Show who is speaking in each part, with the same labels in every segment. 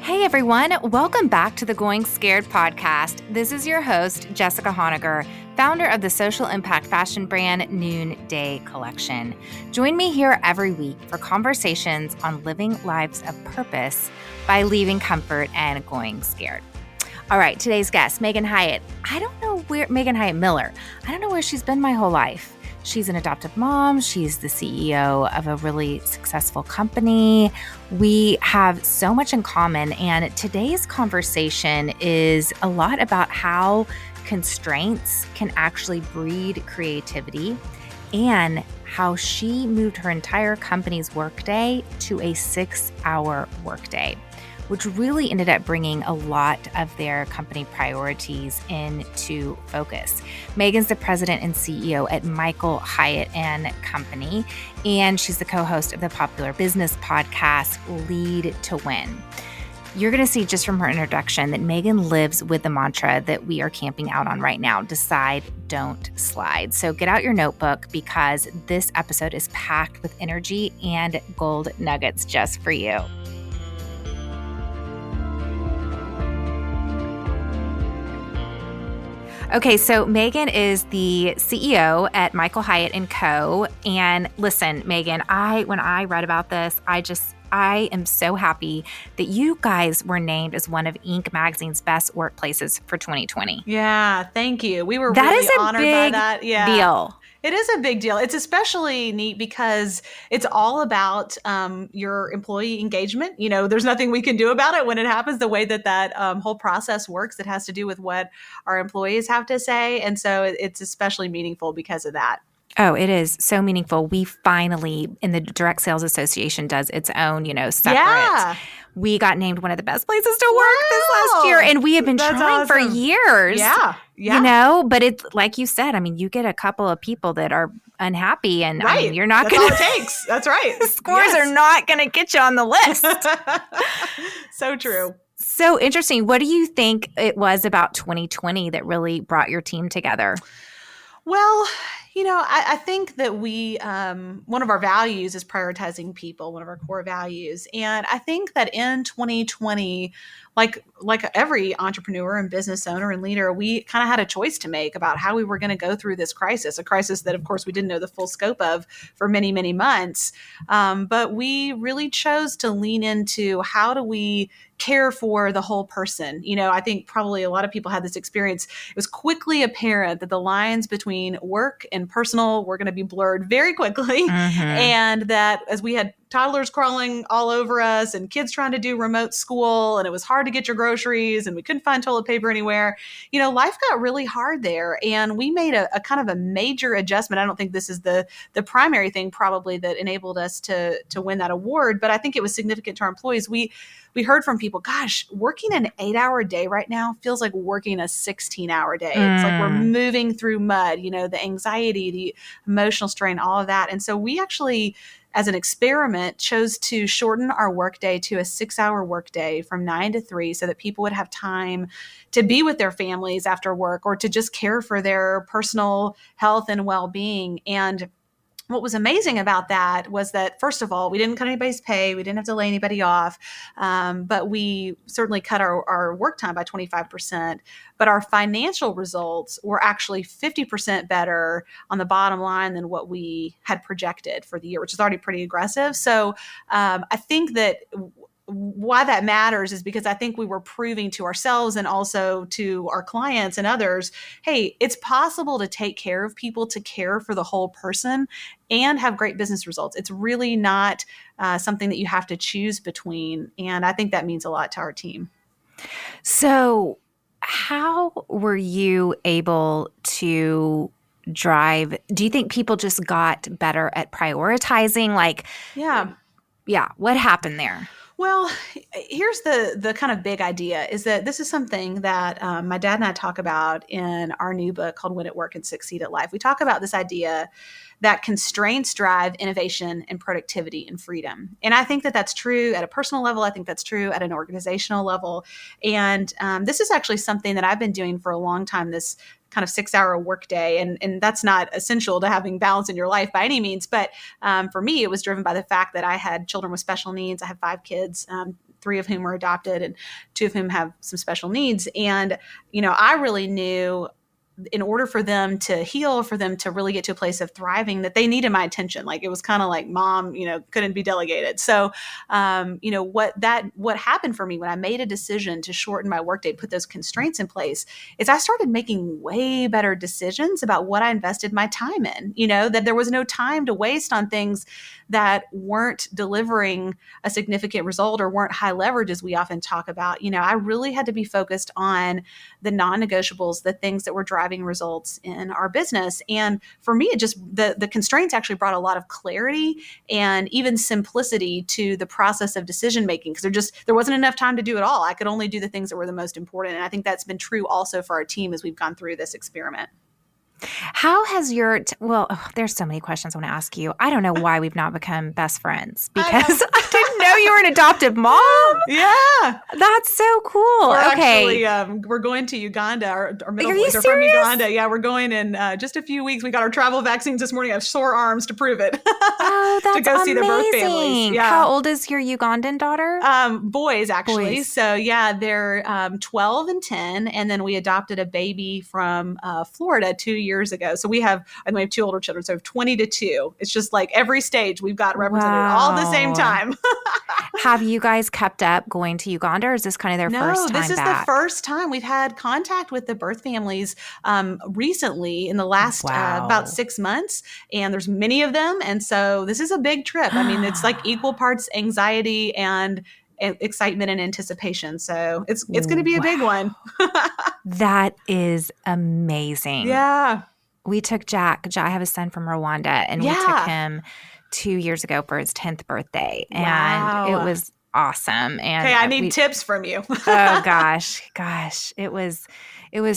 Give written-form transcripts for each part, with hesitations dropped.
Speaker 1: Hey everyone, welcome back to the Going Scared podcast. This is your host, Jessica Honegger, founder of the social impact fashion brand Noonday Collection. Join me here every week for conversations on living lives of purpose by leaving comfort and going scared. All right, today's guest, Megan Hyatt. Megan Hyatt Miller. I don't know where she's been my whole life. She's an adoptive mom. She's the CEO of a really successful company. We have so much in common. And today's conversation is a lot about how constraints can actually breed creativity and how she moved her entire company's workday to a 6-hour workday, which really ended up bringing a lot of their company priorities into focus. Megan's the president and CEO at Michael Hyatt and Company, and she's the co-host of the popular business podcast, Lead to Win. You're going to see just from her introduction that Megan lives with the mantra that we are camping out on right now: decide, don't slide. So get out your notebook because this episode is packed with energy and gold nuggets just for you. Okay, so Megan is the CEO at Michael Hyatt Co. And listen, Megan, when I read about this, I am so happy that you guys were named as one of Inc. magazine's best workplaces for 2020.
Speaker 2: Yeah, thank you. We were really honored by that.
Speaker 1: Yeah. Deal.
Speaker 2: It is a big deal. It's especially neat because it's all about your employee engagement. You know, there's nothing we can do about it when it happens. The way that whole process works, it has to do with what our employees have to say. And so it's especially meaningful because of that.
Speaker 1: Oh, it is so meaningful. We finally, in the Direct Sales Association does its own, separate.
Speaker 2: Yeah.
Speaker 1: We got named one of the best places to work this last year. And we have been trying for years.
Speaker 2: Yeah.
Speaker 1: But it's like you said, you get a couple of people that are unhappy and
Speaker 2: right.
Speaker 1: You're not
Speaker 2: going to. That's all it takes. That's right.
Speaker 1: Scores are not going to get you on the list.
Speaker 2: So true.
Speaker 1: So interesting. What do you think it was about 2020 that really brought your team together?
Speaker 2: Well, I think that one of our values is prioritizing people, one of our core values. And I think that in 2020, like every entrepreneur and business owner and leader, we kind of had a choice to make about how we were going to go through this crisis, a crisis that, of course, we didn't know the full scope of for many, many months. But we really chose to lean into how do we care for the whole person. I think probably a lot of people had this experience. It was quickly apparent that the lines between work and personal were going to be blurred very quickly. Mm-hmm. And that as we had toddlers crawling all over us and kids trying to do remote school, and it was hard to get your groceries and we couldn't find toilet paper anywhere, life got really hard there. And we made a kind of a major adjustment. I don't think this is the primary thing probably that enabled us to win that award, but I think it was significant to our employees. We heard from people, gosh, working an 8-hour day right now feels like working a 16-hour day. It's like we're moving through mud, the anxiety, the emotional strain, all of that. And so we actually, as an experiment, chose to shorten our workday to a 6-hour workday from 9 to 3 so that people would have time to be with their families after work or to just care for their personal health and well-being. And what was amazing about that was that, first of all, we didn't cut anybody's pay. We didn't have to lay anybody off. But we certainly cut our work time by 25%. But our financial results were actually 50% better on the bottom line than what we had projected for the year, which is already pretty aggressive. So I think that why that matters is because I think we were proving to ourselves and also to our clients and others, hey, it's possible to take care of people, to care for the whole person and have great business results. It's really not something that you have to choose between. And I think that means a lot to our team.
Speaker 1: So how were you able to drive? Do you think people just got better at prioritizing? What happened there?
Speaker 2: Well, here's the kind of big idea is that this is something that my dad and I talk about in our new book called Win at Work and Succeed at Life. We talk about this idea that constraints drive innovation and productivity and freedom. And I think that that's true at a personal level. I think that's true at an organizational level. And this is actually something that I've been doing for a long time, this kind of 6-hour workday. And that's not essential to having balance in your life by any means. But for me, it was driven by the fact that I had children with special needs. I have 5 kids, three of whom are adopted and two of whom have some special needs. And, I really knew in order for them to heal, for them to really get to a place of thriving, that they needed my attention. Like it was kind of like mom, couldn't be delegated. So, what happened for me when I made a decision to shorten my workday, put those constraints in place, is I started making way better decisions about what I invested my time in, that there was no time to waste on things that weren't delivering a significant result or weren't high leverage, as we often talk about. I really had to be focused on the non-negotiables, the things that were driving results in our business. And for me, it just, the constraints actually brought a lot of clarity and even simplicity to the process of decision making, because there wasn't enough time to do it all. I could only do the things that were the most important. And I think that's been true also for our team as we've gone through this experiment.
Speaker 1: How has there's so many questions I want to ask you. I don't know why we've not become best friends, because I didn't know you were an adoptive mom.
Speaker 2: Yeah.
Speaker 1: That's so cool.
Speaker 2: We're going to Uganda. Our middle
Speaker 1: Are
Speaker 2: boys
Speaker 1: you
Speaker 2: are from
Speaker 1: serious?
Speaker 2: Uganda. Yeah, we're going in just a few weeks. We got our travel vaccines this morning. I have sore arms to prove it.
Speaker 1: Oh, that's
Speaker 2: to go see their birth families. Yeah.
Speaker 1: How old is your Ugandan daughter?
Speaker 2: Boys, actually.
Speaker 1: Boys.
Speaker 2: So yeah, they're 12 and 10. And then we adopted a baby from Florida 2 years ago. So we have two older children. So 20 to 2. It's just like every stage we've got represented all at the same time.
Speaker 1: Have you guys kept up going to Uganda, or is this kind of their first time
Speaker 2: No, this is
Speaker 1: back?
Speaker 2: the first time. We've had contact with the birth families recently in the last about 6 months, and there's many of them. And so this is a big trip. I mean, it's like equal parts anxiety and excitement and anticipation. So it's going to be a big one.
Speaker 1: That is amazing.
Speaker 2: Yeah.
Speaker 1: We took Jack. I have a son from Rwanda, and we took him 2 years ago for his 10th birthday. And it was awesome. And
Speaker 2: okay, I need tips from you.
Speaker 1: Oh gosh. It was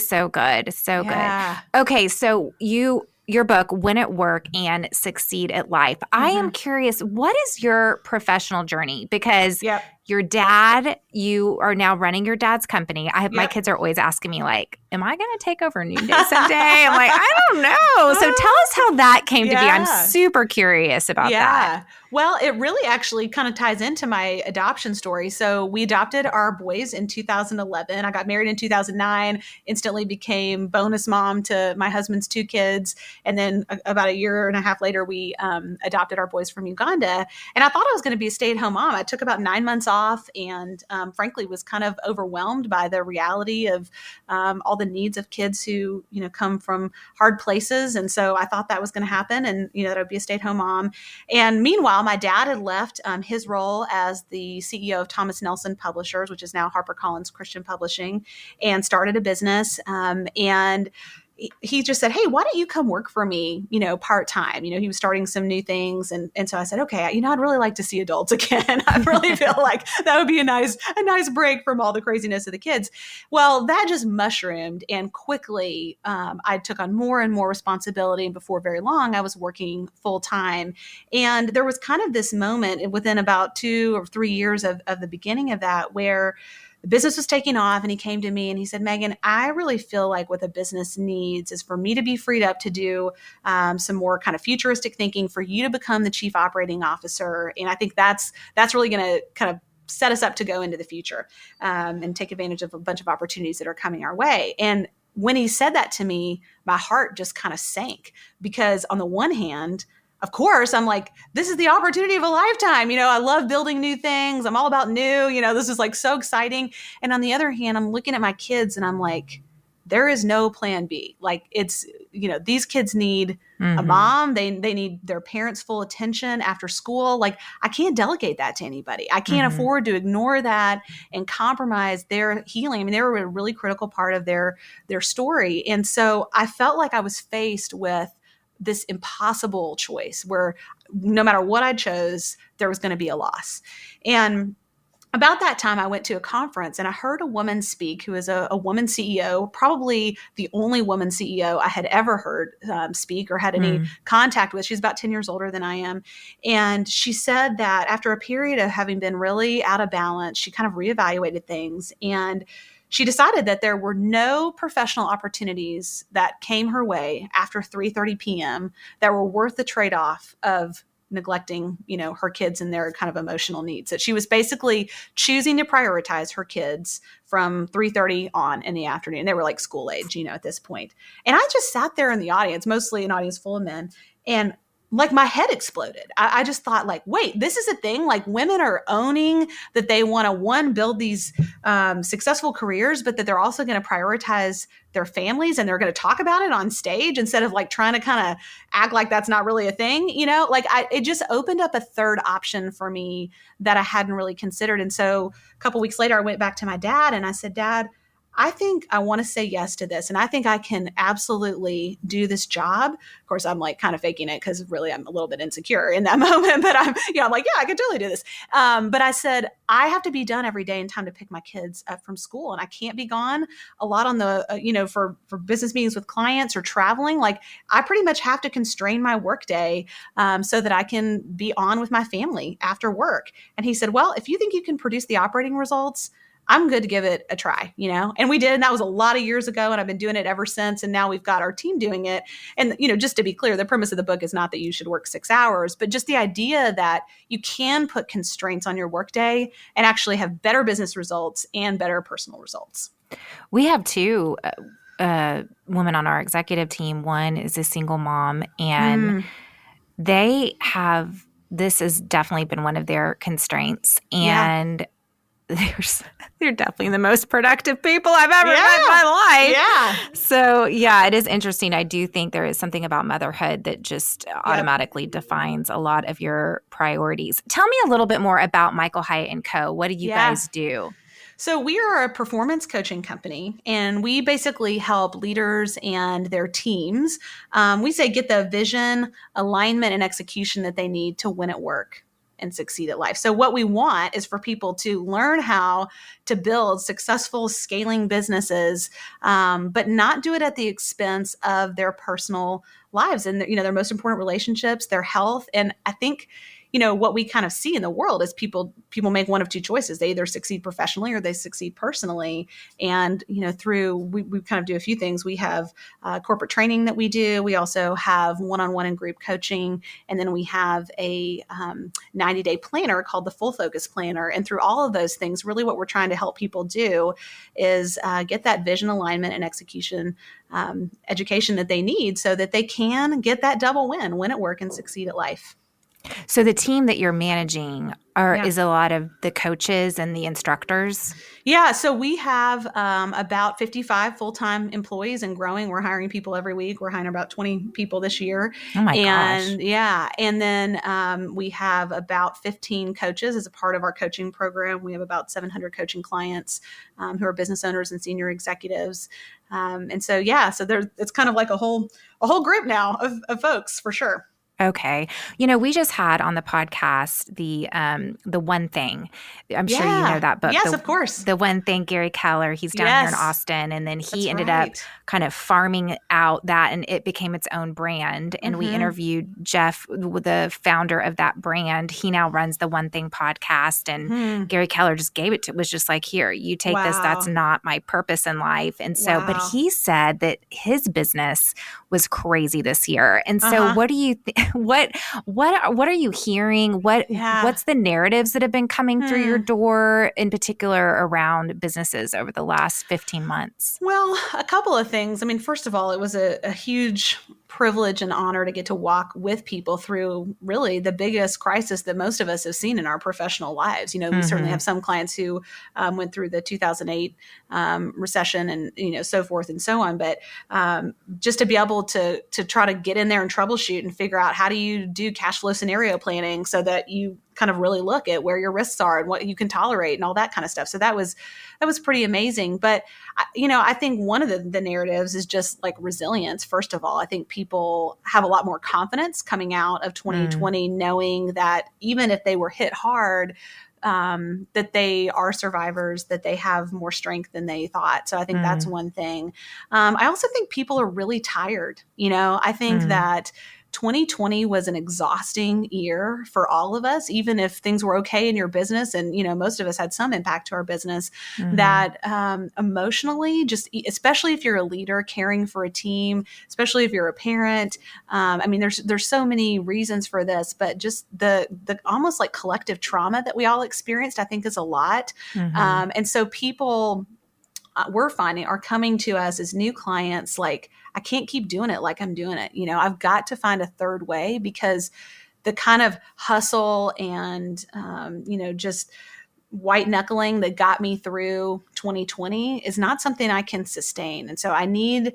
Speaker 1: so good. So good. Okay. So your book, Win at Work and Succeed at Life. I am curious, what is your professional journey? Because your dad, you are now running your dad's company. My kids are always asking me, like, am I going to take over Noonday someday? I'm like, I don't know. So tell us how that came to be. I'm super curious about that.
Speaker 2: Well, it really actually kind of ties into my adoption story. So we adopted our boys in 2011. I got married in 2009, instantly became bonus mom to my husband's 2 kids. And then about a year and a half later, we adopted our boys from Uganda. And I thought I was going to be a stay-at-home mom. I took about 9 months off and frankly was kind of overwhelmed by the reality of all the needs of kids who, come from hard places. And so I thought that was going to happen and, that I'd be a stay-at-home mom. And meanwhile, my dad had left his role as the CEO of Thomas Nelson Publishers, which is now HarperCollins Christian Publishing, and started a business. And he just said, hey, why don't you come work for me, part-time? He was starting some new things. And so I said, okay, I'd really like to see adults again. I really feel like that would be a nice break from all the craziness of the kids. Well, that just mushroomed. And quickly, I took on more and more responsibility. And before very long, I was working full-time. And there was kind of this moment within about 2 or 3 years of the beginning of that where the business was taking off, and he came to me and he said, Megan, I really feel like what the business needs is for me to be freed up to do some more kind of futuristic thinking, for you to become the chief operating officer. And I think that's really going to kind of set us up to go into the future and take advantage of a bunch of opportunities that are coming our way. And when he said that to me, my heart just kind of sank, because on the one hand, of course, I'm like, this is the opportunity of a lifetime. I love building new things. I'm all about new. This is like so exciting. And on the other hand, I'm looking at my kids and I'm like, there is no plan B. Like it's, these kids need a mom. They need their parents' full attention after school. Like I can't delegate that to anybody. I can't afford to ignore that and compromise their healing. I mean, they were a really critical part of their story. And so I felt like I was faced with this impossible choice where no matter what I chose, there was going to be a loss. And about that time, I went to a conference and I heard a woman speak who is a woman CEO, probably the only woman CEO I had ever heard speak or had any contact with. She's about 10 years older than I am. And she said that after a period of having been really out of balance, she kind of reevaluated things, and she decided that there were no professional opportunities that came her way after 3:30 p.m. that were worth the trade-off of neglecting, her kids and their kind of emotional needs. That she was basically choosing to prioritize her kids from 3:30 on in the afternoon. They were like school age, at this point. And I just sat there in the audience, mostly an audience full of men, and like my head exploded. I just thought like, wait, this is a thing. Like women are owning that they want to, one, build these successful careers, but that they're also going to prioritize their families and they're going to talk about it on stage instead of like trying to kind of act like that's not really a thing, it just opened up a third option for me that I hadn't really considered. And so a couple weeks later, I went back to my dad and I said, Dad, I think I want to say yes to this. And I think I can absolutely do this job. Of course, I'm like kind of faking it because really I'm a little bit insecure in that moment, but I'm like, yeah, I could totally do this. But I said, I have to be done every day in time to pick my kids up from school. And I can't be gone a lot on the, for business meetings with clients or traveling. Like I pretty much have to constrain my work day so that I can be on with my family after work. And he said, well, if you think you can produce the operating results, I'm good to give it a try, and we did. And that was a lot of years ago. And I've been doing it ever since. And now we've got our team doing it. And, just to be clear, the premise of the book is not that you should work 6 hours, but just the idea that you can put constraints on your workday and actually have better business results and better personal results.
Speaker 1: We have two women on our executive team. One is a single mom, and they have, this has definitely been one of their constraints. And they're definitely the most productive people I've ever met in my life. Yeah. So, it is interesting. I do think there is something about motherhood that just automatically defines a lot of your priorities. Tell me a little bit more about Michael Hyatt Co. What do you guys do?
Speaker 2: So we are a performance coaching company, and we basically help leaders and their teams. We say get the vision, alignment, and execution that they need to win at work and succeed at life. So what we want is for people to learn how to build successful scaling businesses, but not do it at the expense of their personal lives and their most important relationships, their health. And I think what we kind of see in the world is people make one of two choices. They either succeed professionally or they succeed personally. And, we kind of do a few things. We have corporate training that we do. We also have one-on-one and group coaching. And then we have a 90-day planner called the Full Focus Planner. And through all of those things, really what we're trying to help people do is get that vision alignment and execution education that they need so that they can get that double win at work and succeed at life.
Speaker 1: So the team that you're managing is a lot of the coaches and the instructors?
Speaker 2: Yeah. So we have about 55 full-time employees and growing. We're hiring people every week. We're hiring about 20 people this year.
Speaker 1: Oh my gosh.
Speaker 2: Yeah. And then we have about 15 coaches as a part of our coaching program. We have about 700 coaching clients who are business owners and senior executives. And so, so it's kind of like a whole group now of folks for sure.
Speaker 1: Okay. We just had on the podcast the One Thing. I'm sure you know that book.
Speaker 2: Yes, of course.
Speaker 1: The One Thing, Gary Keller. He's down here in Austin. And then he ended up kind of farming out that, and it became its own brand. And we interviewed Jeff, the founder of that brand. He now runs the One Thing podcast. And Gary Keller just gave it to, was just like, here, you take this. That's not my purpose in life. And so, but he said that his business was crazy this year. And so what do you what are you hearing? What's the narratives that have been coming through your door in particular around businesses over the last 15 months?
Speaker 2: Well, a couple of things. I mean, first of all, it was a huge privilege and honor to get to walk with people through really the biggest crisis that most of us have seen in our professional lives. We certainly have some clients who went through the 2008 recession and, so forth and so on. But just to be able to try to get in there and troubleshoot and figure out how do you do cash flow scenario planning so that you kind of really look at where your risks are and what you can tolerate and all that kind of stuff. So that was pretty amazing. But, I think one of the narratives is just like resilience. First of all, I think people have a lot more confidence coming out of 2020, knowing that even if they were hit hard, that they are survivors, that they have more strength than they thought. So I think that's one thing. I also think people are really tired. I think that 2020 was an exhausting year for all of us, even if things were okay in your business. And, most of us had some impact to our business that emotionally, just especially if you're a leader caring for a team, especially if you're a parent. There's so many reasons for this, but just the almost like collective trauma that we all experienced, I think is a lot. And so people we're finding are coming to us as new clients like, I can't keep doing it like I'm doing it. I've got to find a third way because the kind of hustle and, just white knuckling that got me through 2020 is not something I can sustain. And so I need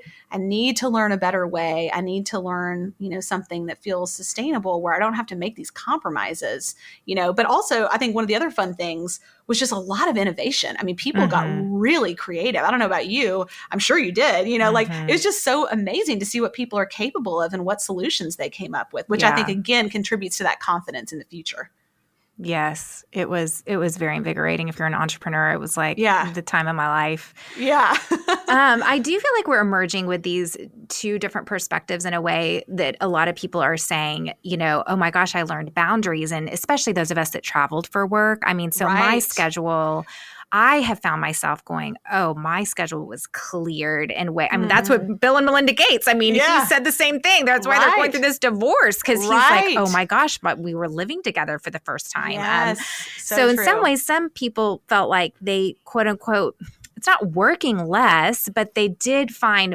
Speaker 2: to learn a better way. I need to learn, something that feels sustainable where I don't have to make these compromises, but also I think one of the other fun things was just a lot of innovation. I mean, people got really creative. I don't know about you. I'm sure you did, like it was just so amazing to see what people are capable of and what solutions they came up with, which I think again contributes to that confidence in the future.
Speaker 1: Yes, it was very invigorating. If you're an entrepreneur, it was like the time of my life.
Speaker 2: Yeah.
Speaker 1: I do feel like we're emerging with these two different perspectives in a way that a lot of people are saying, oh my gosh, I learned boundaries. And especially those of us that traveled for work. I mean, so my schedule, I have found myself going, oh, my schedule was cleared and that's what Bill and Melinda Gates, he said the same thing. That's why they're going through this divorce because he's like, oh my gosh, but we were living together for the first time.
Speaker 2: Yes,
Speaker 1: so in some ways, some people felt like they, quote unquote, it's not working less, but they did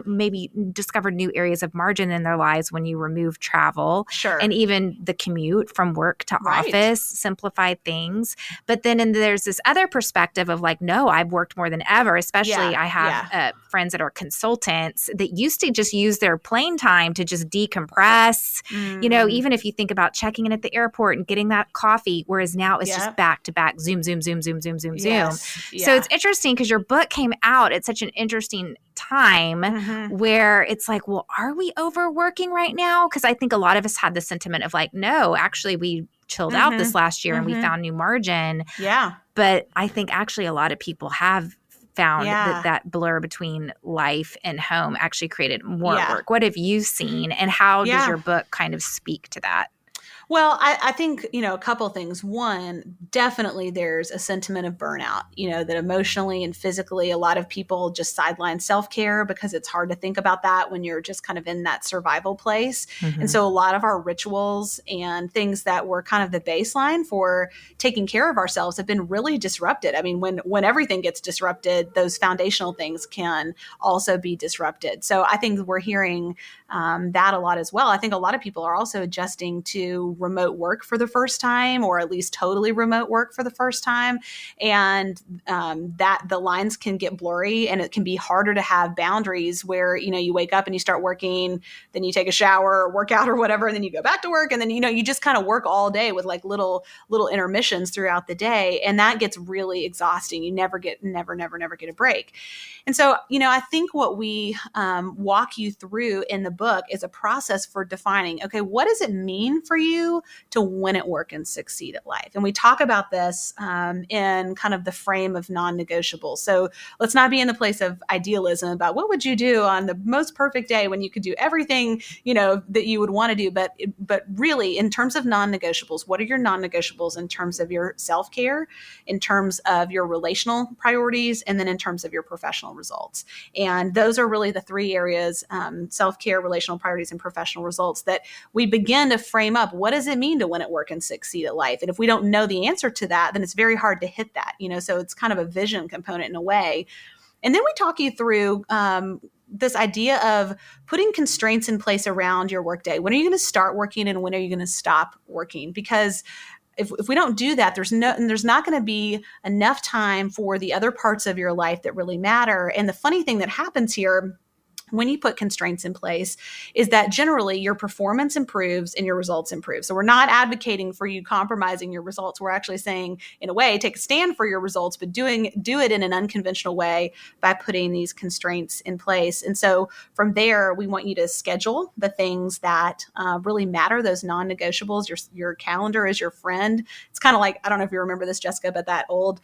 Speaker 1: maybe discover new areas of margin in their lives when you remove travel and even the commute from work to office, simplified things. But then there's this other perspective of like, no, I've worked more than ever, especially I have friends that are consultants that used to just use their plane time to just decompress, even if you think about checking in at the airport and getting that coffee, whereas now it's just back to back, zoom. So it's interesting because your book came out at such an interesting time where it's like, well, are we overworking right now? Because I think a lot of us had the sentiment of like, no, actually we chilled out this last year and we found new margin.
Speaker 2: Yeah.
Speaker 1: But I think actually a lot of people have found that blur between life and home actually created more work. What have you seen and how does your book kind of speak to that?
Speaker 2: Well, I think, a couple things. One, definitely there's a sentiment of burnout, that emotionally and physically, a lot of people just sideline self-care because it's hard to think about that when you're just kind of in that survival place. And so a lot of our rituals and things that were kind of the baseline for taking care of ourselves have been really disrupted. I mean, when everything gets disrupted, those foundational things can also be disrupted. So I think we're hearing that a lot as well. I think a lot of people are also adjusting to remote work for the first time, or at least totally remote work for the first time. And that the lines can get blurry and it can be harder to have boundaries where, you wake up and you start working, then you take a shower or work out or whatever, and then you go back to work. And then, you just kind of work all day with like little intermissions throughout the day. And that gets really exhausting. You never get a break. And so, I think what we walk you through in the book is a process for defining, okay, what does it mean for you to win at work and succeed at life? And we talk about this in kind of the frame of non-negotiables. So let's not be in the place of idealism about what would you do on the most perfect day when you could do everything, that you would want to do. But really, in terms of non-negotiables, what are your non-negotiables in terms of your self-care, in terms of your relational priorities, and then in terms of your professional results? And those are really the three areas, self-care, relational priorities, and professional results, that we begin to frame up. What does it mean to win at work and succeed at life? And if we don't know the answer to that, then it's very hard to hit that, so it's kind of a vision component in a way. And then we talk you through this idea of putting constraints in place around your workday. When are you going to start working and when are you going to stop working? Because if we don't do that, there's not going to be enough time for the other parts of your life that really matter. And the funny thing that happens here when you put constraints in place is that generally your performance improves and your results improve. So we're not advocating for you compromising your results. We're actually saying, in a way, take a stand for your results, but do it in an unconventional way by putting these constraints in place. And so from there, we want you to schedule the things that really matter, those non-negotiables. Your calendar is your friend. It's kind of like, I don't know if you remember this, Jessica, but that old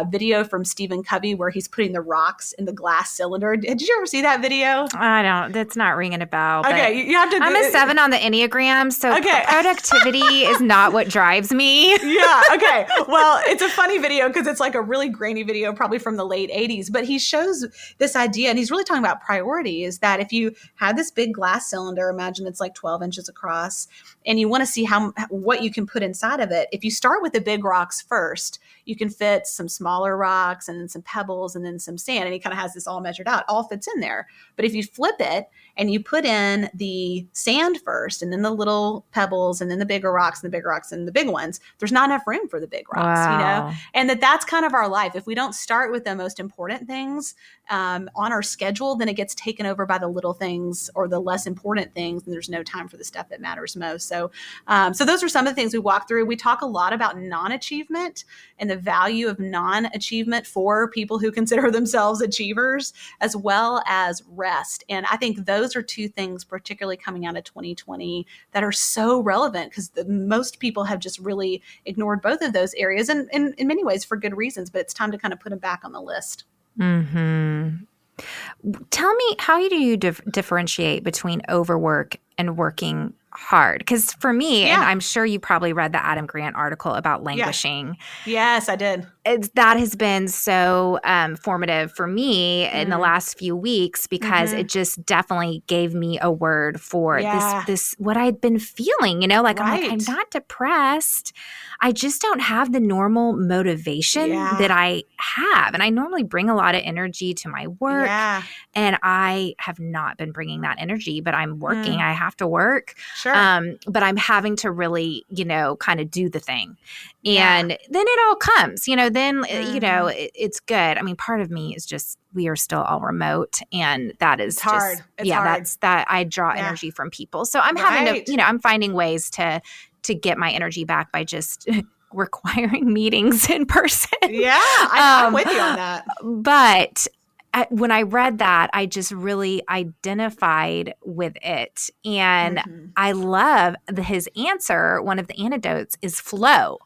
Speaker 2: video from Stephen Covey where he's putting the rocks in the glass cylinder. Did you ever see that video?
Speaker 1: I don't. That's not ringing a bell.
Speaker 2: Okay, you have to.
Speaker 1: I'm a 7 on the Enneagram, so productivity is not what drives me.
Speaker 2: Yeah. Okay. Well, it's a funny video because it's like a really grainy video, probably from the late 80s. But he shows this idea, and he's really talking about priorities. That if you have this big glass cylinder, imagine it's like 12 inches across, and you want to see what you can put inside of it. If you start with the big rocks first, you can fit some smaller rocks and then some pebbles and then some sand. And he kind of has this all measured out, all fits in there. But if you flip it and you put in the sand first and then the little pebbles and then the bigger rocks and the bigger rocks and the big ones, there's not enough room for the big rocks, you know? And that's kind of our life. If we don't start with the most important things on our schedule, then it gets taken over by the little things or the less important things. And there's no time for the stuff that matters most. So those are some of the things we walk through. We talk a lot about non-achievement and the value of non-achievement for people who consider themselves achievers, as well as rest. And I think those are two things, particularly coming out of 2020, that are so relevant because most people have just really ignored both of those areas, and in many ways for good reasons, but it's time to kind of put them back on the list.
Speaker 1: Mm-hmm. Tell me, how do you differentiate between overwork and working hard? Because for me, and I'm sure you probably read the Adam Grant article about languishing.
Speaker 2: Yes, I did.
Speaker 1: That has been so formative for me in the last few weeks because it just definitely gave me a word for this what I'd been feeling, you know, like I'm not depressed. I just don't have the normal motivation that I have. And I normally bring a lot of energy to my work and I have not been bringing that energy, but I'm working. I have to work.
Speaker 2: Sure.
Speaker 1: But I'm having to really, you know, kind of do the thing. And then it all comes, you know, then, you know, it's good. I mean, part of me is just, we are still all remote and that is
Speaker 2: hard. It's hard.
Speaker 1: That's that I draw energy from people. So I'm having to, you know, I'm finding ways to get my energy back by just requiring meetings in person.
Speaker 2: Yeah, I'm with you on that.
Speaker 1: But when I read that, I just really identified with it. And I love his answer. One of the antidotes is flow.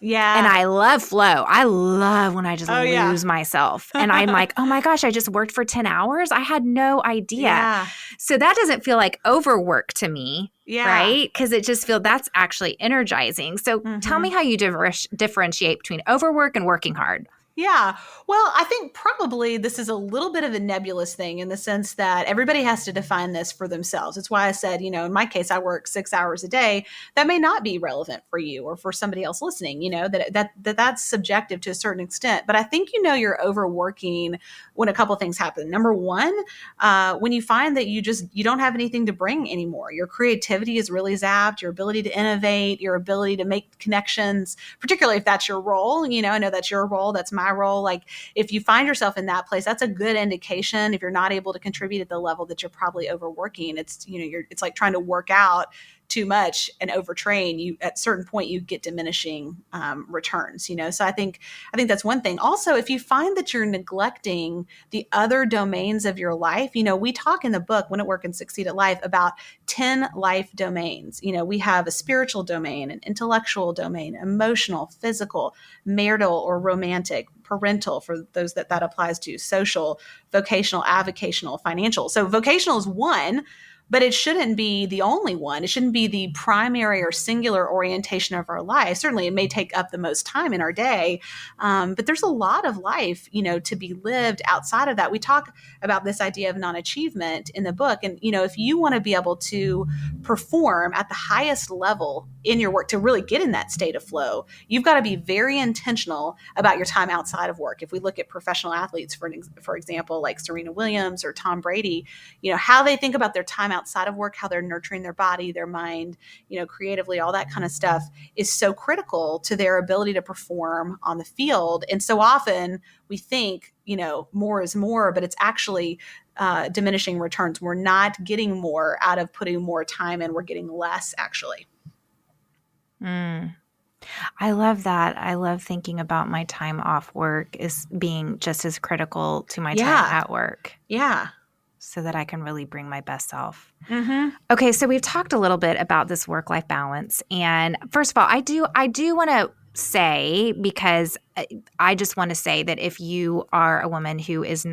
Speaker 2: Yeah.
Speaker 1: And I love flow. I love when I just lose myself. And I'm like, oh my gosh, I just worked for 10 hours. I had no idea. Yeah. So that doesn't feel like overwork to me. Yeah. Right? Because it just feels that's actually energizing. So tell me how you differentiate between overwork and working hard.
Speaker 2: Yeah. Well, I think probably this is a little bit of a nebulous thing in the sense that everybody has to define this for themselves. It's why I said, you know, in my case, I work 6 hours a day. That may not be relevant for you or for somebody else listening, you know, that's subjective to a certain extent. But I think, you know, you're overworking when a couple of things happen. Number one, when you find that you don't have anything to bring anymore. Your creativity is really zapped, your ability to innovate, your ability to make connections, particularly if that's your role. You know, I know that's your role. That's my role. Like if you find yourself in that place, that's a good indication. If you're not able to contribute at the level that you're probably overworking, it's, you know, it's like trying to work out too much and overtrain. You at a certain point you get diminishing returns, you know. So I think that's one thing. Also, if you find that you're neglecting the other domains of your life, you know, we talk in the book Win at Work and Succeed at Life about 10 life domains. You know, we have a spiritual domain, an intellectual domain, emotional, physical, marital or romantic, parental for those that applies to, social, vocational, avocational, financial. So vocational is one, but it shouldn't be the only one. It shouldn't be the primary or singular orientation of our life. Certainly, it may take up the most time in our day, but there's a lot of life, you know, to be lived outside of that. We talk about this idea of non-achievement in the book. And, you know, if you want to be able to perform at the highest level in your work, to really get in that state of flow, you've got to be very intentional about your time outside of work. If we look at professional athletes, for example, like Serena Williams or Tom Brady, you know, how they think about their time outside of work, how they're nurturing their body, their mind, you know, creatively, all that kind of stuff is so critical to their ability to perform on the field. And so often we think, you know, more is more, but it's actually diminishing returns. We're not getting more out of putting more time in. We're getting less, actually.
Speaker 1: I love that. I love thinking about my time off work as being just as critical to my time at work.
Speaker 2: Yeah.
Speaker 1: So that I can really bring my best self. Okay, so we've talked a little bit about this work-life balance. And first of all, I do want to say, because I just want to say that if you are a woman who is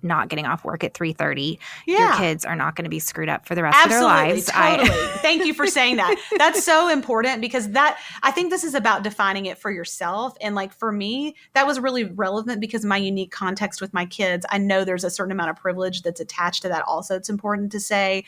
Speaker 1: not getting off work at 3:30.
Speaker 2: Yeah.
Speaker 1: Your kids are not going to be screwed up for the rest of their lives.
Speaker 2: Totally. Thank you for saying that. That's so important because I think this is about defining it for yourself. And like for me, that was really relevant because my unique context with my kids, I know there's a certain amount of privilege that's attached to that also. It's important to say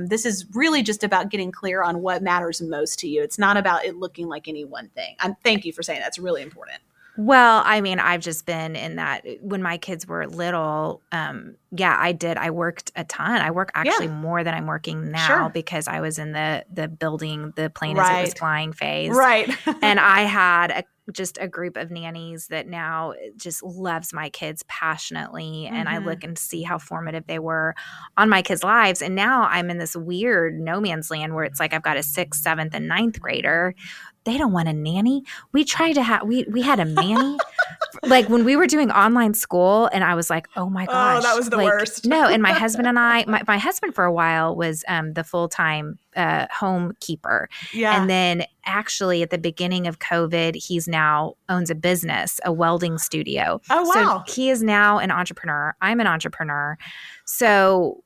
Speaker 2: this is really just about getting clear on what matters most to you. It's not about it looking like any one thing. Thank you for saying that's really important.
Speaker 1: Well, I mean, I've just been in that when my kids were little. I did. I worked a ton. I work actually more than I'm working now because I was in the building the plane as it was flying phase.
Speaker 2: Right.
Speaker 1: And I had just a group of nannies that now just loves my kids passionately. And I look and see how formative they were on my kids' lives. And now I'm in this weird no man's land where it's like I've got a 6th, 7th, and 9th grader. They don't want a nanny. We tried to have, we had a nanny like when we were doing online school, and I was like, oh my gosh.
Speaker 2: Oh, that was the worst.
Speaker 1: No. And my husband and I, my husband for a while was the full-time home keeper.
Speaker 2: Yeah.
Speaker 1: And then actually at the beginning of COVID, he's now owns a business, a welding studio.
Speaker 2: Oh, wow.
Speaker 1: So he is now an entrepreneur. I'm an entrepreneur. So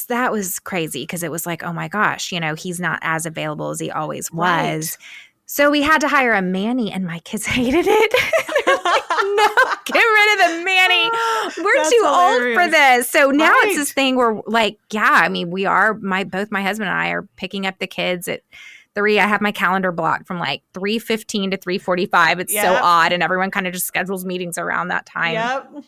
Speaker 1: that was crazy because it was like, oh my gosh, he's not as available as he always was.
Speaker 2: Right.
Speaker 1: So we had to hire a Manny, and my kids hated it. No, get rid of the Manny. We're
Speaker 2: That's
Speaker 1: too
Speaker 2: hilarious.
Speaker 1: old for this. So now
Speaker 2: Right.
Speaker 1: it's this thing where, like, we are. Both my husband and I are picking up the kids at 3. I have my calendar blocked from like 3:15 to 3:45. It's so odd, and everyone kind of just schedules meetings around that time.
Speaker 2: Yep.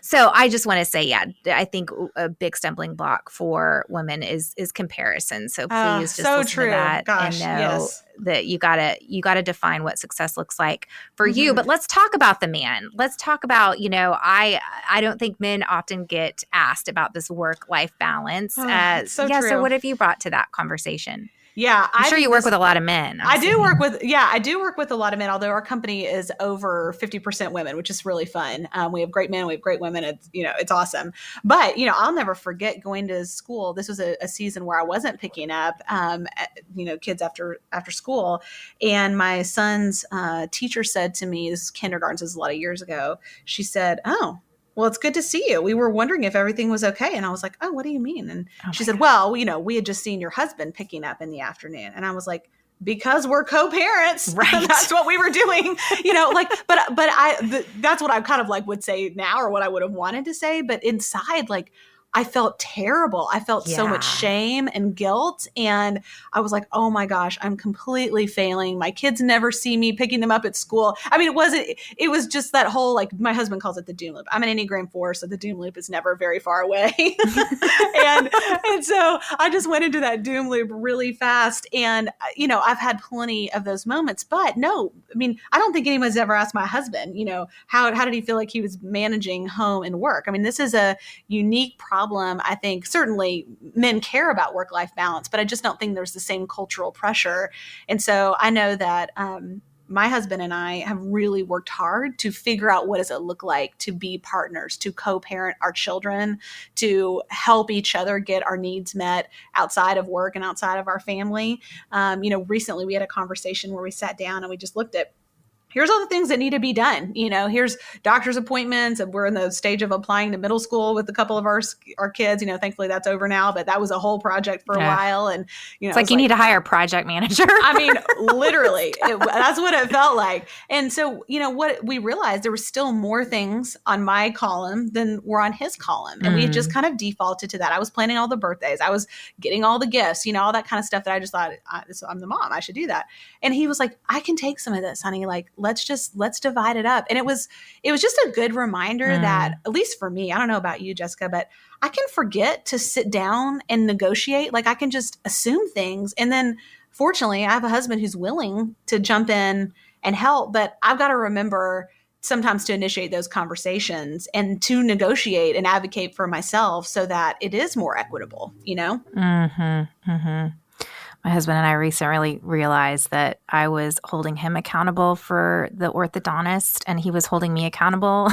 Speaker 1: So I just want to say, I think a big stumbling block for women is comparison. So please just listen to that and know that you gotta define what success looks like for you. But let's talk about the man. Let's talk about, I don't think men often get asked about this work-life balance.
Speaker 2: True.
Speaker 1: So what have you brought to that conversation?
Speaker 2: Yeah.
Speaker 1: I'm sure you work with a lot of men.
Speaker 2: I do work with a lot of men, although our company is over 50% women, which is really fun. We have great men, we have great women. It's, it's awesome. But, I'll never forget going to school. This was a season where I wasn't picking up, kids after school. And my son's teacher said to me, this is kindergarten, this was a lot of years ago. She said, "Oh, well, it's good to see you. We were wondering if everything was okay." And I was like, "Oh, what do you mean?" And she said, "Well, we had just seen your husband picking up in the afternoon." And I was like, "Because we're co-parents,
Speaker 1: right?
Speaker 2: That's what we were doing." That's what I kind of like would say now, or what I would have wanted to say. But inside, like, I felt terrible. I felt so much shame and guilt. And I was like, oh my gosh, I'm completely failing. My kids never see me picking them up at school. I mean, it was just that whole, like, my husband calls it the doom loop. I'm an Enneagram 4, so the doom loop is never very far away. and so I just went into that doom loop really fast. And, I've had plenty of those moments, but no, I mean, I don't think anyone's ever asked my husband, how did he feel like he was managing home and work? I mean, this is a unique problem. I think certainly men care about work-life balance, but I just don't think there's the same cultural pressure. And so I know that my husband and I have really worked hard to figure out what does it look like to be partners, to co-parent our children, to help each other get our needs met outside of work and outside of our family. Recently we had a conversation where we sat down and we just looked at, here's all the things that need to be done. Here's doctor's appointments. And we're in the stage of applying to middle school with a couple of our kids. Thankfully that's over now, but that was a whole project for a while. And,
Speaker 1: it's like you need to hire a project manager.
Speaker 2: I mean, literally, that's what it felt like. And so, what we realized, there were still more things on my column than were on his column. And we had just kind of defaulted to that. I was planning all the birthdays. I was getting all the gifts, all that kind of stuff that I just thought, I'm the mom, I should do that. And he was like, I can take some of this, honey. Like, let's divide it up. And it was just a good reminder that, at least for me, I don't know about you, Jessica, but I can forget to sit down and negotiate. Like, I can just assume things. And then fortunately I have a husband who's willing to jump in and help, but I've got to remember sometimes to initiate those conversations and to negotiate and advocate for myself so that it is more equitable,
Speaker 1: My husband and I recently realized that I was holding him accountable for the orthodontist, and he was holding me accountable.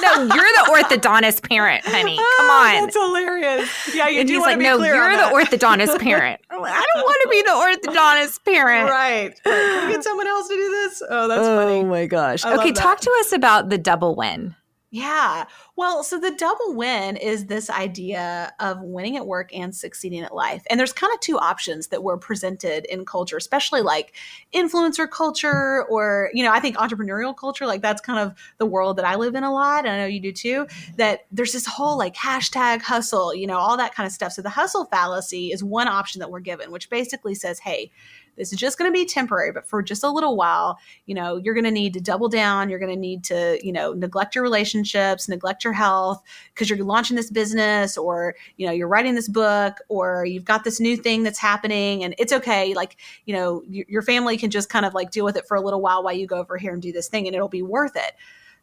Speaker 1: No, you're the orthodontist parent, honey. Come on.
Speaker 2: That's hilarious. Yeah, you do want to be
Speaker 1: no,
Speaker 2: clear
Speaker 1: you're
Speaker 2: on
Speaker 1: the
Speaker 2: that.
Speaker 1: orthodontist parent. I don't want to be the orthodontist parent.
Speaker 2: Right. Can we get someone else to do this? Oh, that's funny.
Speaker 1: Oh my gosh.
Speaker 2: I love
Speaker 1: Okay,
Speaker 2: that.
Speaker 1: talk to us about the double win.
Speaker 2: Yeah. Well, so the double win is this idea of winning at work and succeeding at life. And there's kind of two options that were presented in culture, especially like influencer culture or, I think entrepreneurial culture, like that's kind of the world that I live in a lot. And I know you do too, that there's this whole like hashtag hustle, all that kind of stuff. So the hustle fallacy is one option that we're given, which basically says, hey, this is just going to be temporary, but for just a little while, you're going to need to double down. You're going to need to, neglect your relationships, neglect your health because you're launching this business or, you're writing this book or you've got this new thing that's happening and it's okay. Like, your family can just kind of like deal with it for a little while you go over here and do this thing and it'll be worth it.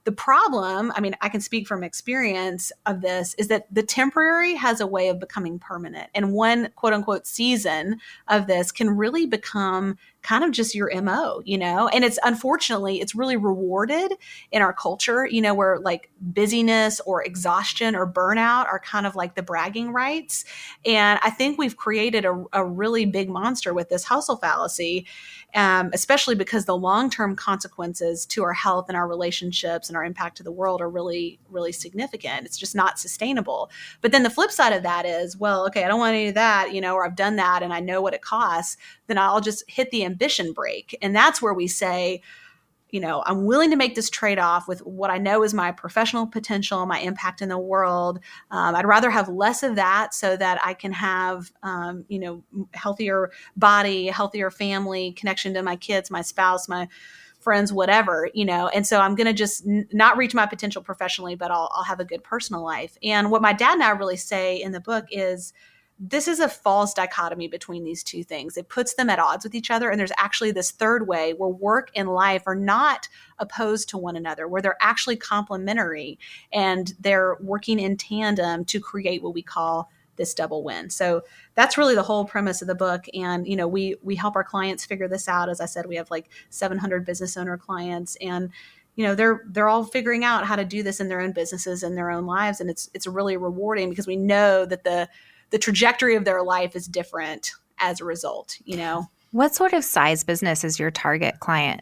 Speaker 2: The problem, I mean, I can speak from experience of this, is that the temporary has a way of becoming permanent. And one quote unquote season of this can really become kind of just your MO, and it's unfortunately, it's really rewarded in our culture, where like busyness or exhaustion or burnout are kind of like the bragging rights. And I think we've created a really big monster with this hustle fallacy. Especially because the long-term consequences to our health and our relationships and our impact to the world are really, really significant. It's just not sustainable. But then the flip side of that is, well, okay, I don't want any of that, or I've done that and I know what it costs, then I'll just hit the ambition brake. And that's where we say, I'm willing to make this trade-off with what I know is my professional potential, my impact in the world. I'd rather have less of that so that I can have, healthier body, healthier family, connection to my kids, my spouse, my friends, whatever, and so I'm going to just not reach my potential professionally, but I'll have a good personal life. And what my dad and I really say in the book is, this is a false dichotomy between these two things. It puts them at odds with each other. And there's actually this third way where work and life are not opposed to one another, where they're actually complementary and they're working in tandem to create what we call this double win. So that's really the whole premise of the book. And, we help our clients figure this out. As I said, we have like 700 business owner clients and they're all figuring out how to do this in their own businesses and their own lives. And it's really rewarding because we know that the trajectory of their life is different as a result,
Speaker 1: What sort of size business is your target client?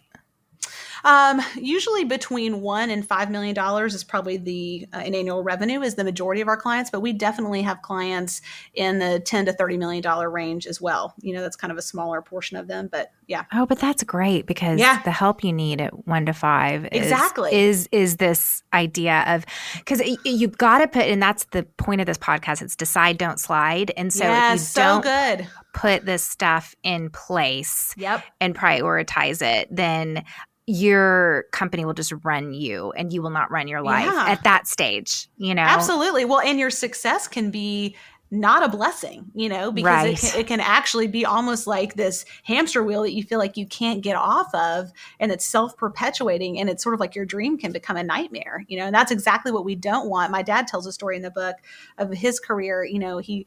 Speaker 2: Usually between $1 and $5 million is probably in annual revenue is the majority of our clients, but we definitely have clients in the $10 to $30 million range as well. That's kind of a smaller portion of them, but yeah.
Speaker 1: Oh, but that's great because the help you need at 1 to 5 is this idea of, because you've got to put, and that's the point of this podcast, it's decide, don't slide. And so if you don't put this stuff in place and prioritize it, then your company will just run you and you will not run your life at that stage,
Speaker 2: Absolutely. Well, and your success can be not a blessing, because it can actually be almost like this hamster wheel that you feel like you can't get off of and it's self-perpetuating and it's sort of like your dream can become a nightmare, and that's exactly what we don't want. My dad tells a story in the book of his career. He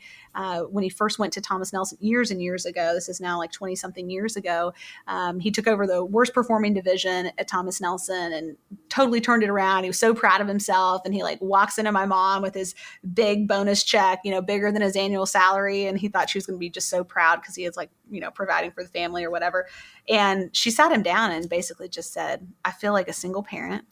Speaker 2: when he first went to Thomas Nelson years and years ago, this is now like 20 something years ago, he took over the worst performing division at Thomas Nelson and totally turned it around. He was so proud of himself. And he like walks into my mom with his big bonus check, bigger than his annual salary. And he thought she was going to be just so proud because he is like, providing for the family or whatever. And she sat him down and basically just said, I feel like a single parent.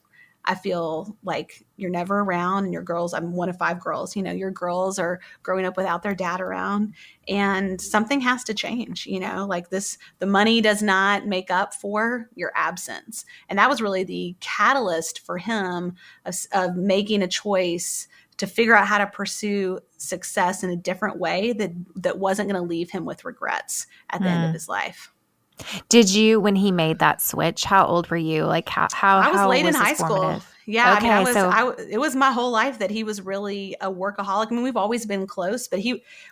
Speaker 2: I feel like you're never around and your girls, I'm one of 5 girls, your girls are growing up without their dad around and something has to change, like this, the money does not make up for your absence. And that was really the catalyst for him of making a choice to figure out how to pursue success in a different way that wasn't going to leave him with regrets at the end of his life.
Speaker 1: Did you, when he made that switch, how old were you? Like how
Speaker 2: I was late in high school. Yeah.
Speaker 1: Okay,
Speaker 2: I mean, it was my whole life that he was really a workaholic. I mean, we've always been close, but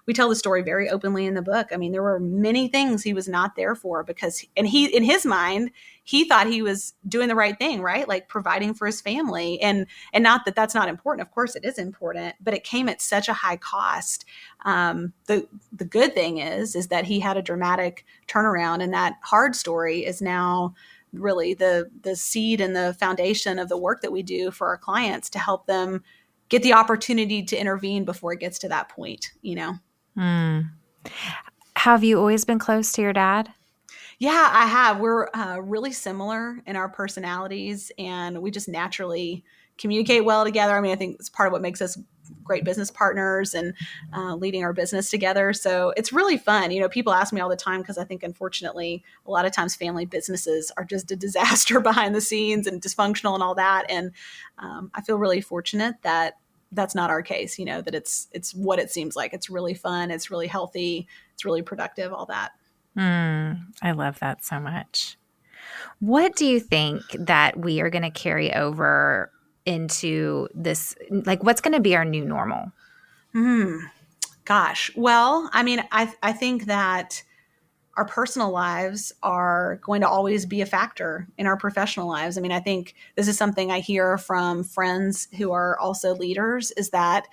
Speaker 2: we tell the story very openly in the book. I mean, there were many things he was not there for because in his mind, he thought he was doing the right thing, right? Like providing for his family and not that that's not important. Of course it is important, but it came at such a high cost. The good thing is that he had a dramatic turnaround and that hard story is now really the seed and the foundation of the work that we do for our clients to help them get the opportunity to intervene before it gets to that point,
Speaker 1: Have you always been close to your dad?
Speaker 2: Yeah, I have. We're really similar in our personalities and we just naturally communicate well together. I mean, I think it's part of what makes us great business partners and leading our business together. So it's really fun. People ask me all the time, because I think, unfortunately, a lot of times family businesses are just a disaster behind the scenes and dysfunctional and all that. And I feel really fortunate that that's not our case, that it's what it seems like. It's really fun. It's really healthy. It's really productive, all that.
Speaker 1: I love that so much. What do you think that we are going to carry over into this? Like, what's going to be our new normal?
Speaker 2: Gosh. Well, I mean, I think that our personal lives are going to always be a factor in our professional lives. I mean, I think this is something I hear from friends who are also leaders, is that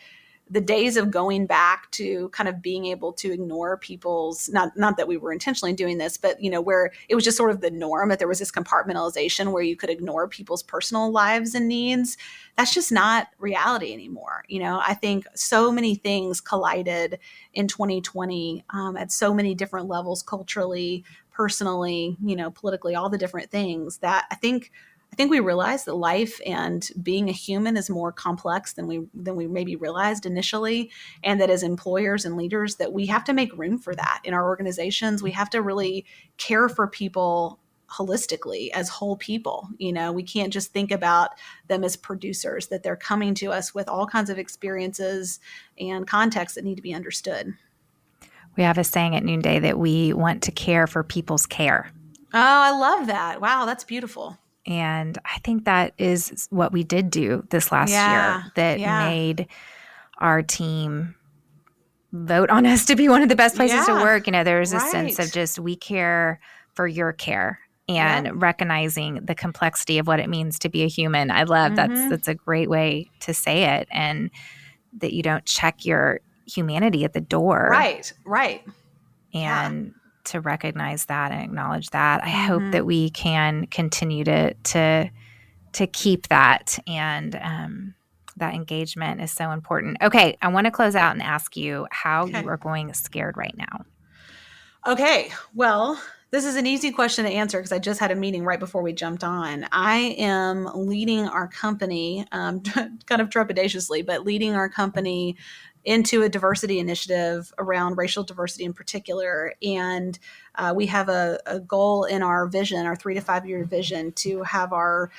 Speaker 2: the days of going back to kind of being able to ignore people's, not that we were intentionally doing this, but, where it was just sort of the norm, that there was this compartmentalization where you could ignore people's personal lives and needs. That's just not reality anymore. I think so many things collided in 2020 at so many different levels, culturally, personally, politically, all the different things, that I think we realized that life and being a human is more complex than we maybe realized initially, and that as employers and leaders, that we have to make room for that in our organizations. We have to really care for people holistically as whole people. We can't just think about them as producers, that they're coming to us with all kinds of experiences and contexts that need to be understood.
Speaker 1: We have a saying at Noonday that we want to care for people's care.
Speaker 2: Oh, I love that. Wow, that's beautiful.
Speaker 1: And I think that is what we did do this last year that made our team vote on us to be one of the best places to work. There's a sense of just, we care for your care, and recognizing the complexity of what it means to be a human. I love that's a great way to say it, and that you don't check your humanity at the door.
Speaker 2: Right.
Speaker 1: And to recognize that and acknowledge that. I hope that we can continue to keep that, and that engagement is so important. Okay, I want to close out and ask you how you are going scared right now. Okay,
Speaker 2: well, this is an easy question to answer because I just had a meeting right before we jumped on. I am leading our company, kind of trepidatiously, but leading our company into a diversity initiative around racial diversity in particular. And we have a goal in our vision, our 3 to 5 year vision, to have our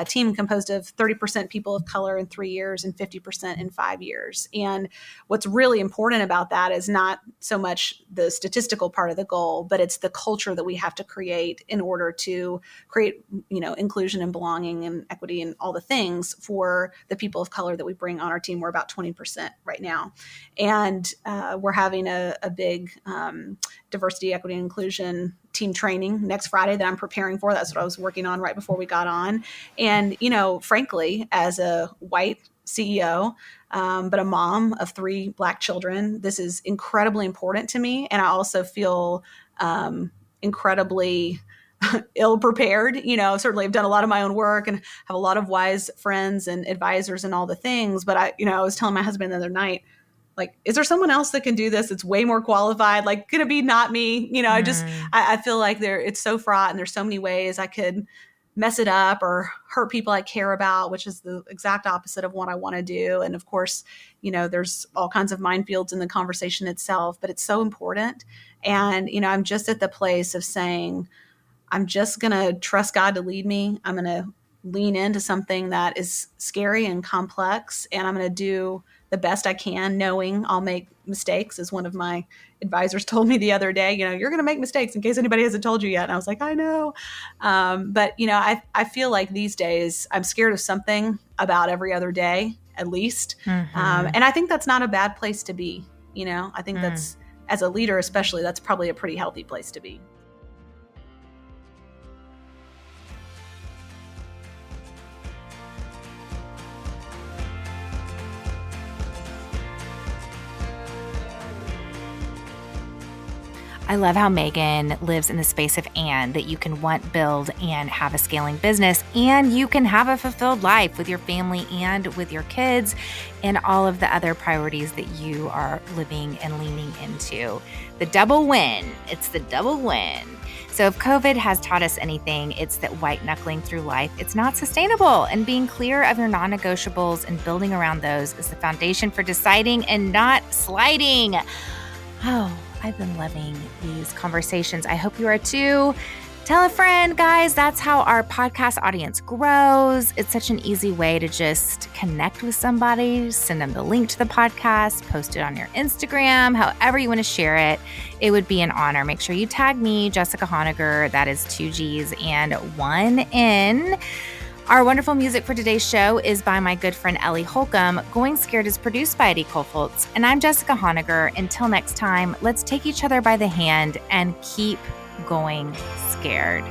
Speaker 2: team composed of 30% people of color in 3 years and 50% in 5 years. And what's really important about that is not so much the statistical part of the goal, but it's the culture that we have to create in order to create, inclusion and belonging and equity and all the things for the people of color that we bring on our team. We're about 20% right now. And we're having a big diversity, equity, and inclusion team training next Friday that I'm preparing for. That's what I was working on right before we got on. And, frankly, as a white CEO, but a mom of 3 Black children, this is incredibly important to me. And I also feel incredibly ill-prepared. Certainly I've done a lot of my own work and have a lot of wise friends and advisors and all the things. But I was telling my husband the other night, like, is there someone else that can do this? It's way more qualified. Like, could it be not me? I feel like it's so fraught, and there's so many ways I could mess it up or hurt people I care about, which is the exact opposite of what I want to do. And of course, there's all kinds of minefields in the conversation itself, but it's so important. And, I'm just at the place of saying, I'm just going to trust God to lead me. I'm going to lean into something that is scary and complex, and I'm going to do the best I can, knowing I'll make mistakes. As one of my advisors told me the other day, you're going to make mistakes in case anybody hasn't told you yet. And I was like, I know. But, I feel like these days I'm scared of something about every other day, at least. And I think that's not a bad place to be. I think that's, as a leader especially, that's probably a pretty healthy place to be.
Speaker 1: I love how Megan lives in the space of and, that you can want, build, and have a scaling business, and you can have a fulfilled life with your family and with your kids and all of the other priorities that you are living and leaning into. The double win. It's the double win. So if COVID has taught us anything, it's that white knuckling through life, it's not sustainable. And being clear of your non-negotiables and building around those is the foundation for deciding and not sliding. Oh, I've been loving these conversations. I hope you are too. Tell a friend, guys. That's how our podcast audience grows. It's such an easy way to just connect with somebody, send them the link to the podcast, post it on your Instagram, however you want to share it. It would be an honor. Make sure you tag me, Jessica Honegger. That is 2 G's and 1 N. Our wonderful music for today's show is by my good friend Ellie Holcomb. Going Scared is produced by Eddie Kofoltz, and I'm Jessica Honegger. Until next time, let's take each other by the hand and keep going scared.